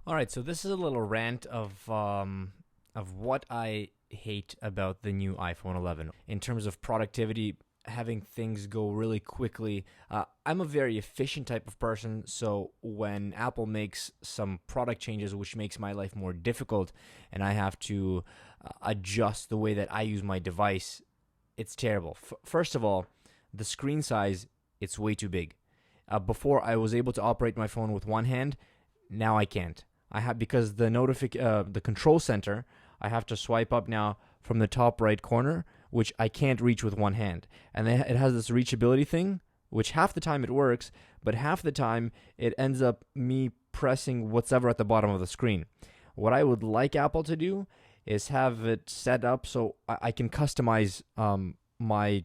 All right, so this is a little rant of what I hate about the new iPhone 11 in terms of productivity, having things go really quickly. I'm a very efficient type of person, so when Apple makes some product changes which makes my life more difficult, and I have to adjust the way that I use my device, it's terrible. First of all, the screen size, it's way too big. Before I was able to operate my phone with one hand, now I can't. I have because the control center, I have to swipe up now from the top right corner, which I can't reach with one hand. And then it has this reachability thing, which half the time it works, but half the time it ends up me pressing whatever at the bottom of the screen. What I would like Apple to do is have it set up so I can customize my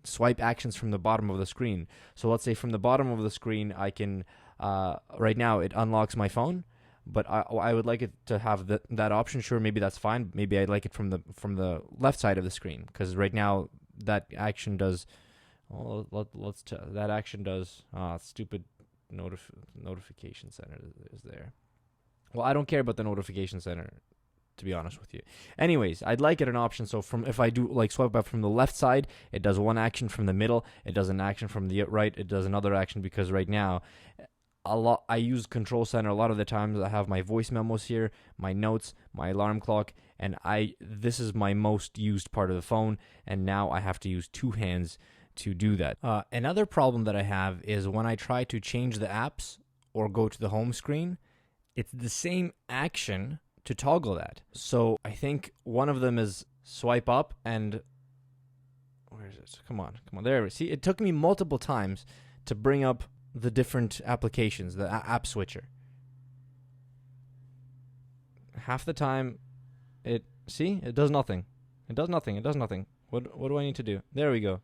swipe actions from the bottom of the screen. So let's say from the bottom of the screen, I can right now it unlocks my phone, but I would like it to have that option. Sure, maybe that's fine. Maybe I'd like it from the left side of the screen because right now that action does. Well, that action does. Stupid notification center is there. Well, I don't care about the notification center, to be honest with you. Anyways, I'd like it an option so from if I do like swipe up from the left side, it does one action from the middle, it does an action from the right, it does another action because right now a lot I use control center a lot of the times. I have my voice memos here, my notes, my alarm clock, and I this is my most used part of the phone, and now I have to use two hands to do that. Another problem that I have is when I try to change the apps or go to the home screen, it's the same action to toggle that. So I think one of them is swipe up and where is it? Come on, come on. There. See, it took me multiple times to bring up the different applications, the app switcher. Half the time, it does nothing. It does nothing. It does nothing. What do I need to do? There we go.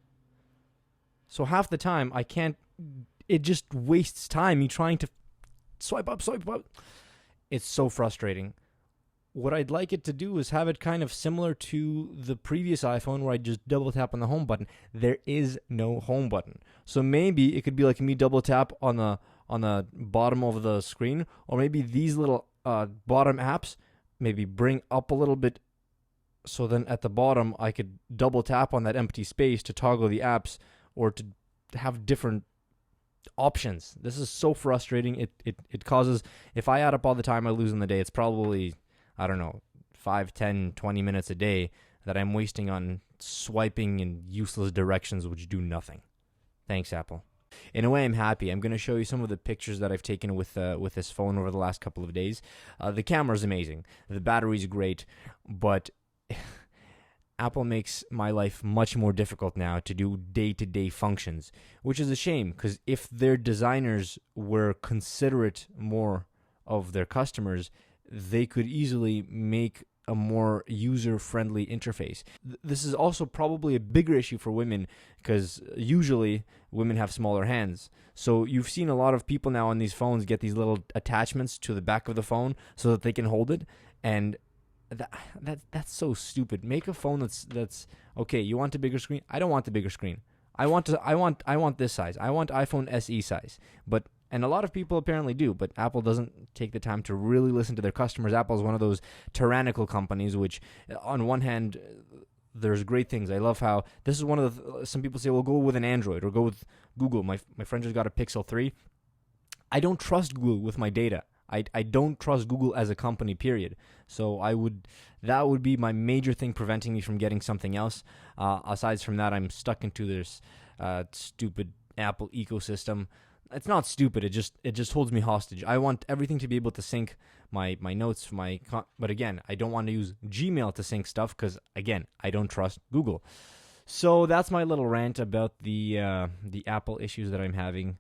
So half the time I can't. It just wastes time me trying to swipe up, swipe up. It's so frustrating. What I'd like it to do is have it kind of similar to the previous iPhone where I just double tap on the home button. There is no home button. So maybe it could be like me double tap on the bottom of the screen, or maybe these little bottom apps maybe bring up a little bit so then at the bottom I could double tap on that empty space to toggle the apps or to have different options. This is so frustrating. It causes, if I add up all the time I lose in the day, it's probably, I don't know, 5, 10, 20 minutes a day that I'm wasting on swiping in useless directions which do nothing. Thanks, Apple. In a way, I'm happy. I'm going to show you some of the pictures that I've taken with this phone over the last couple of days. The camera's amazing. The battery's great, but Apple makes my life much more difficult now to do day-to-day functions, which is a shame because if their designers were considerate more of their customers, they could easily make a more user-friendly interface. This is also probably a bigger issue for women because usually women have smaller hands. So you've seen a lot of people now on these phones get these little attachments to the back of the phone so that they can hold it, and that's so stupid. Make a phone that's okay. You want a bigger screen? I don't want the bigger screen. I want this size. I want iPhone SE size. But and a lot of people apparently do, but Apple doesn't take the time to really listen to their customers. Apple is one of those tyrannical companies which on one hand there's great things. I love how this is one of the some people say, well, go with an Android or go with Google. My friend just got a Pixel 3. I don't trust Google with my data. I don't trust Google as a company, period. So that would be my major thing preventing me from getting something else. Aside from that, I'm stuck into this stupid Apple ecosystem. It's not stupid. It just holds me hostage. I want everything to be able to sync my notes, but again, I don't want to use Gmail to sync stuff because again, I don't trust Google. So that's my little rant about the Apple issues that I'm having.